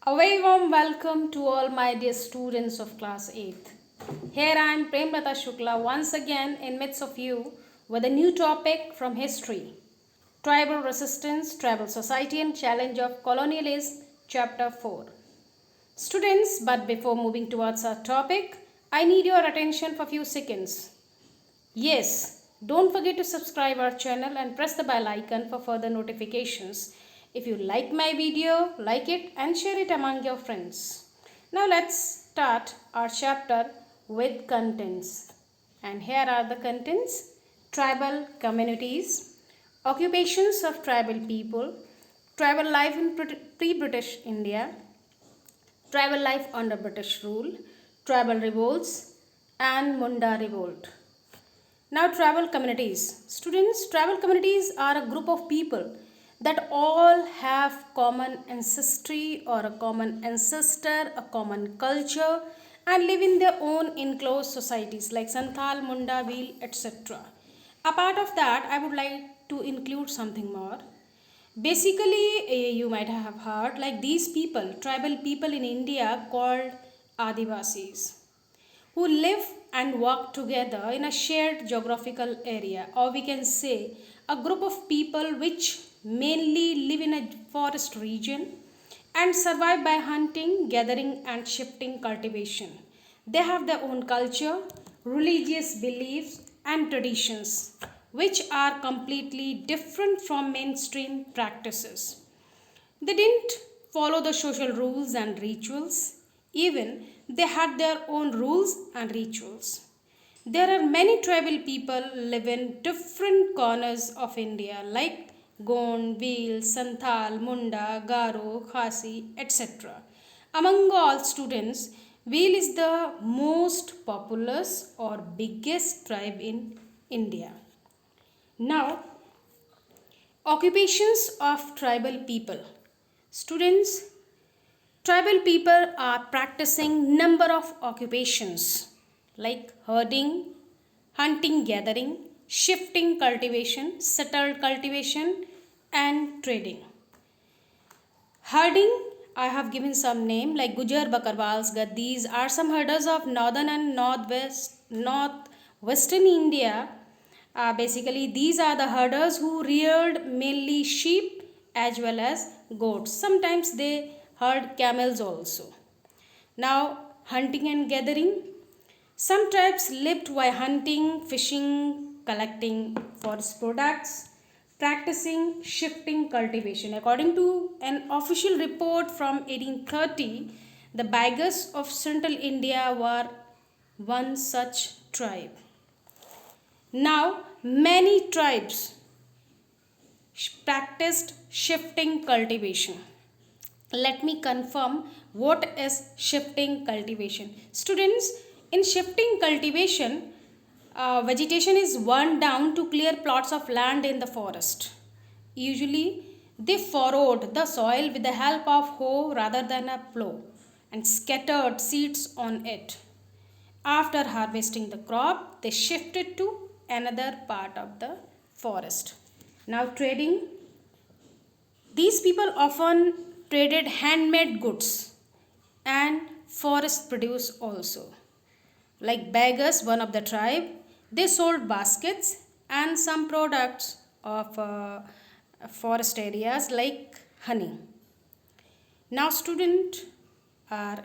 A very warm welcome to all my dear students of class 8th. Here I am Premlata Shukla once again in midst of you with a new topic from history. Tribal Resistance, Tribal Society and Challenge of Colonialism, Chapter 4. Students, but before moving towards our topic, I need your attention for a few seconds. Yes, don't forget to subscribe our channel and press the bell icon for further notifications. If you like my video, like it and share it among your friends. Now let's start our chapter with contents. And here are the contents. Tribal communities, occupations of tribal people, tribal life in pre-British India, tribal life under British rule, tribal revolts and Munda revolt. Now tribal communities. Students, tribal communities are a group of people that all have common ancestry or a common ancestor, a common culture and live in their own enclosed societies like Santhal, Munda, VIII, etc. Apart of that, I would like to include something more. Basically, you might have heard like these people, tribal people in India called Adivasis, who live and work together in a shared geographical area, or we can say a group of people which mainly live in a forest region and survive by hunting, gathering and shifting cultivation. They have their own culture, religious beliefs and traditions which are completely different from mainstream practices. They didn't follow the social rules and rituals. Even they had their own rules and rituals. There are many tribal people live in different corners of India like Gond, Bhil, Santhal, Munda, Garo, Khasi, etc. Among all students, Bhil is the most populous or biggest tribe in India. Now, occupations of tribal people. Students, tribal people are practicing number of occupations like herding, hunting, gathering, shifting cultivation, settled cultivation and trading. Herding, I have given some name like Gujar, Bakarwals, Gaddis are some herders of northern and northwestern India. Basically, these are the herders who reared mainly sheep as well as goats. Sometimes they herd camels also. Now, hunting and gathering. Some tribes lived by hunting, fishing, collecting forest products, practicing shifting cultivation. According to an official report from 1830, the Bagas of central India were one such tribe. Now, many tribes practiced shifting cultivation. Let me confirm what is shifting cultivation. Students, in shifting cultivation, vegetation is worn down to clear plots of land in the forest. Usually, they furrowed the soil with the help of hoe rather than a plow and scattered seeds on it. After harvesting the crop, they shifted to another part of the forest. Now trading. These people often traded handmade goods and forest produce also. Like beggars, one of the tribe, they sold baskets and some products of forest areas like honey. Now student, our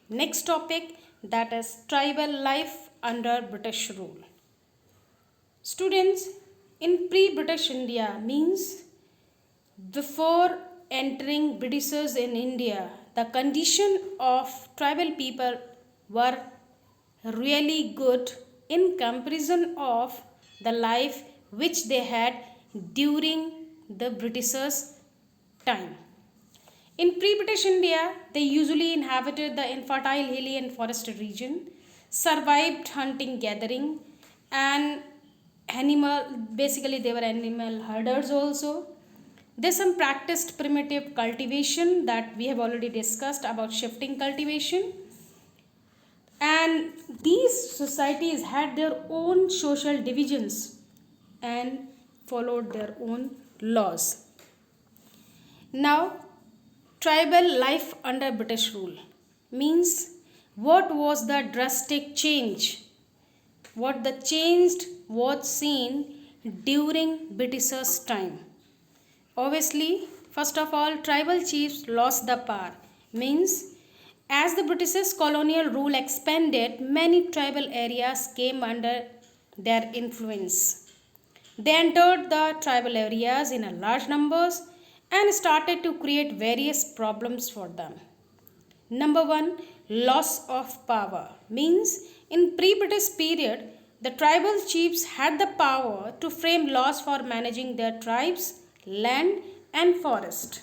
next topic, that is tribal life under British rule. Students, in pre-British India means before entering Britishers in India, the condition of tribal people were really good in comparison of the life which they had during the Britishers' time. In pre-British India, they usually inhabited the infertile hilly and forested region, survived hunting, gathering and basically they were animal herders also. They some practiced primitive cultivation that we have already discussed about shifting cultivation. And these societies had their own social divisions and followed their own laws. Now, Tribal life under British rule means what was the drastic change? What the changed was seen during Britishers' time? Obviously, first of all, tribal chiefs lost the power. Means, as the British's colonial rule expanded, many tribal areas came under their influence. They entered the tribal areas in a large numbers and started to create various problems for them. Number one, loss of power means in pre-British period, the tribal chiefs had the power to frame laws for managing their tribes, land and forest.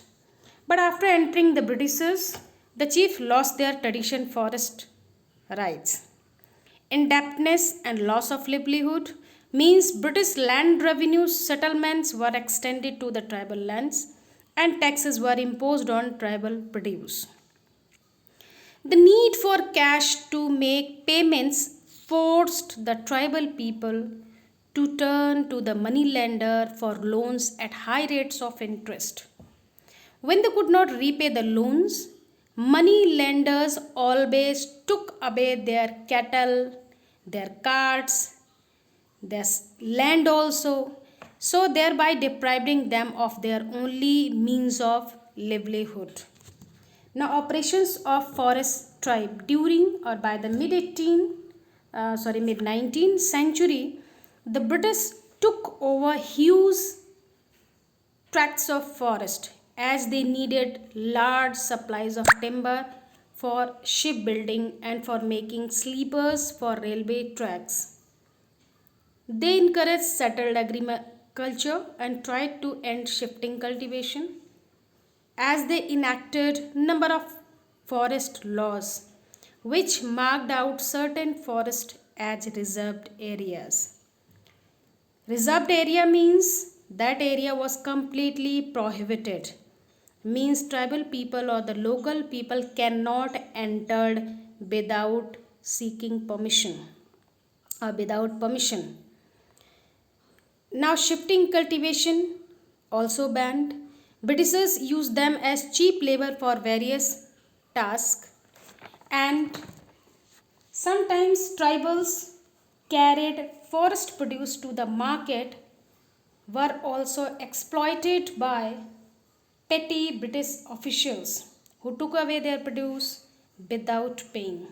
But after entering the Britishers, the chief lost their tradition forest rights. Indebtedness and loss of livelihood means British land revenue settlements were extended to the tribal lands and taxes were imposed on tribal produce. The need for cash to make payments forced the tribal people to turn to the moneylender for loans at high rates of interest. When they could not repay the loans, money lenders always took away their cattle, their carts, their land also, so thereby depriving them of their only means of livelihood. Now, operations of forest tribe during or by the mid 19th century, the British took over huge tracts of forest as they needed large supplies of timber for shipbuilding and for making sleepers for railway tracks. They encouraged settled agriculture and tried to end shifting cultivation as they enacted number of forest laws which marked out certain forests as reserved areas. Reserved area means that area was completely prohibited. Means tribal people or the local people cannot enter without seeking permission or without permission. Now shifting cultivation also banned. Britishers used them as cheap labor for various tasks and sometimes tribals carried forest produce to the market were also exploited by petty British officials who took away their produce without paying.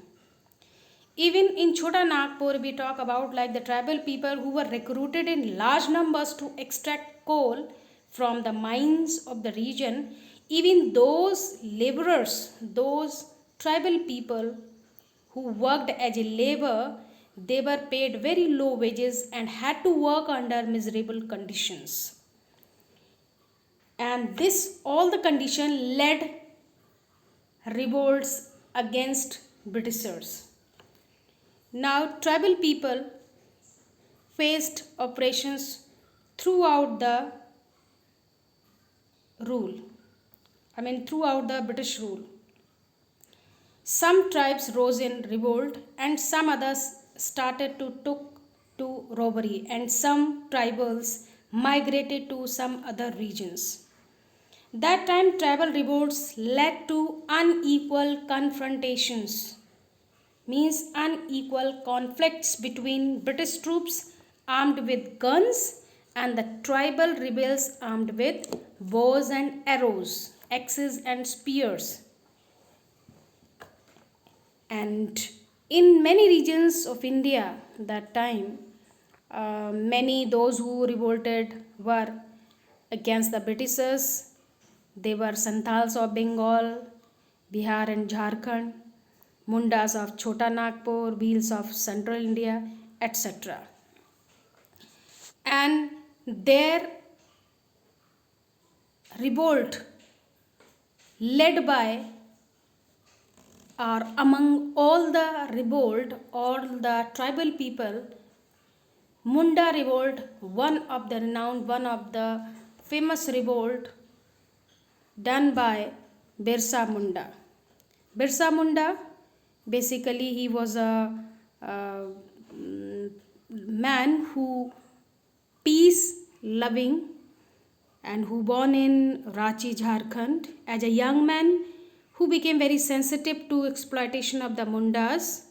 Even in Chota Nagpur, we talk about like the tribal people who were recruited in large numbers to extract coal from the mines of the region. Even those laborers, those tribal people who worked as a labor, they were paid very low wages and had to work under miserable conditions. And this all the condition led revolts against Britishers. Now tribal people faced oppressions throughout the throughout the British rule. Some tribes rose in revolt and some others started to took to robbery and some tribals migrated to some other regions. That time tribal revolts led to unequal confrontations, means unequal conflicts between British troops armed with guns and the tribal rebels armed with bows and arrows, axes and spears. And in many regions of India that time, many those who revolted were against the Britishers. They were Santals of Bengal, Bihar and Jharkhand, Mundas of Chota Nagpur, Bhils of Central India, etc. And their revolt led by or among all the revolt, all the tribal people, Munda revolt, one of the famous revolt done by Birsa Munda. Birsa Munda, basically he was a man who peace loving and who born in Ranchi, Jharkhand, as a young man who became very sensitive to exploitation of the Mundas.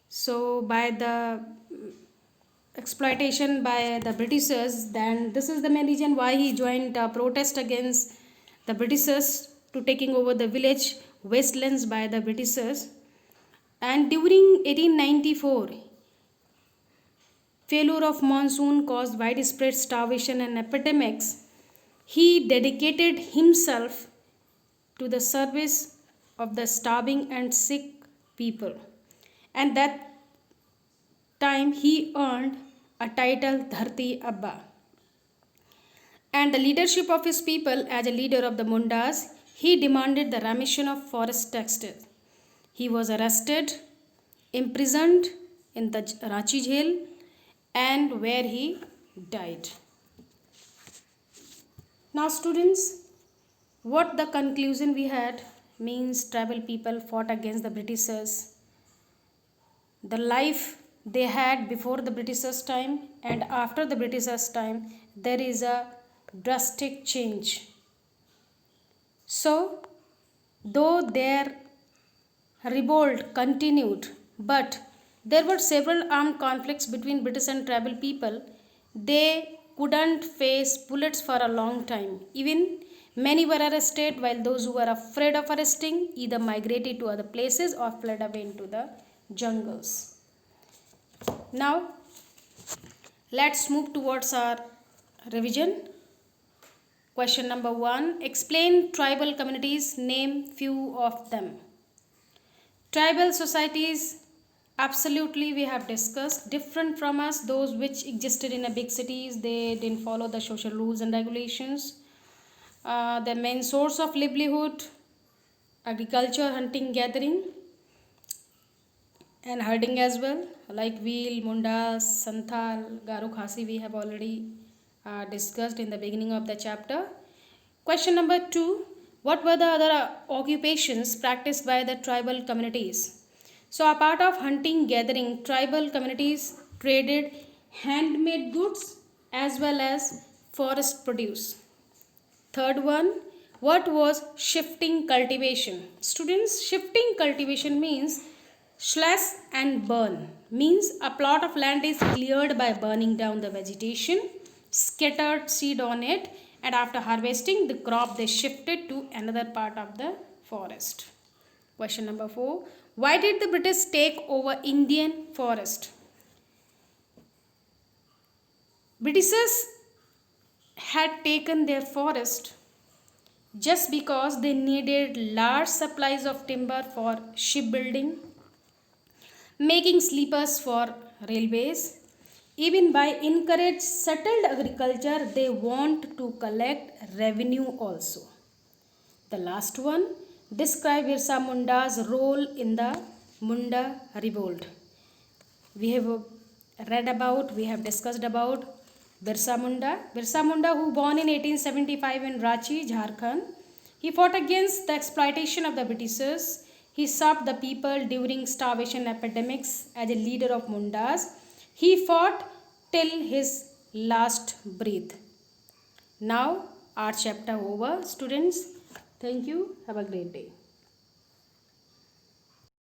So by the exploitation by the Britishers, then this is the main reason why he joined a protest against the Britishers to taking over the village wastelands by the Britishers. And during 1894, failure of monsoon caused widespread starvation and epidemics. He dedicated himself to the service of the starving and sick people. And that time he earned a title Dharti Abba. And the leadership of his people as a leader of the Mundas, he demanded the remission of forest taxes. He was arrested, imprisoned in the Ranchi jail, and where he died. Now students, what the conclusion we had means tribal people fought against the Britishers. The life they had before the Britishers time and after the Britishers time, there is a drastic change. So though their revolt continued, but there were several armed conflicts between British and tribal people. They couldn't face bullets for a long time. Even many were arrested, while those who were afraid of arresting either migrated to other places or fled away into the jungles. Now, let's move towards our revision. Question number 1. Explain tribal communities. Name few of them. Tribal societies, absolutely we have discussed, different from us, those which existed in the big cities. They didn't follow the social rules and regulations. The main source of livelihood, agriculture, hunting, gathering, and herding as well, like VIII, Munda, Santhal, Garo, Khasi, we have already discussed in the beginning of the chapter. Question number 2. What were the other occupations practiced by the tribal communities? So, a part of hunting, gathering, tribal communities traded handmade goods as well as forest produce. Third one, what was shifting cultivation? Students, shifting cultivation means slash and burn. Means a plot of land is cleared by burning down the vegetation, scattered seed on it, and after harvesting the crop they shifted to another part of the forest. Question number 4. Why did the British take over Indian forest? Britishers had taken their forest just because they needed large supplies of timber for shipbuilding, making sleepers for railways. Even by encourage settled agriculture, they want to collect revenue also. The last one, describe Birsa Munda's role in the Munda revolt. We have discussed about Birsa Munda. Birsa Munda, who born in 1875 in Ranchi, Jharkhand, he fought against the exploitation of the Britishers. He served the people during starvation epidemics as a leader of Mundas. He fought till his last breath. Now our chapter over, students. Thank you. Have a great day.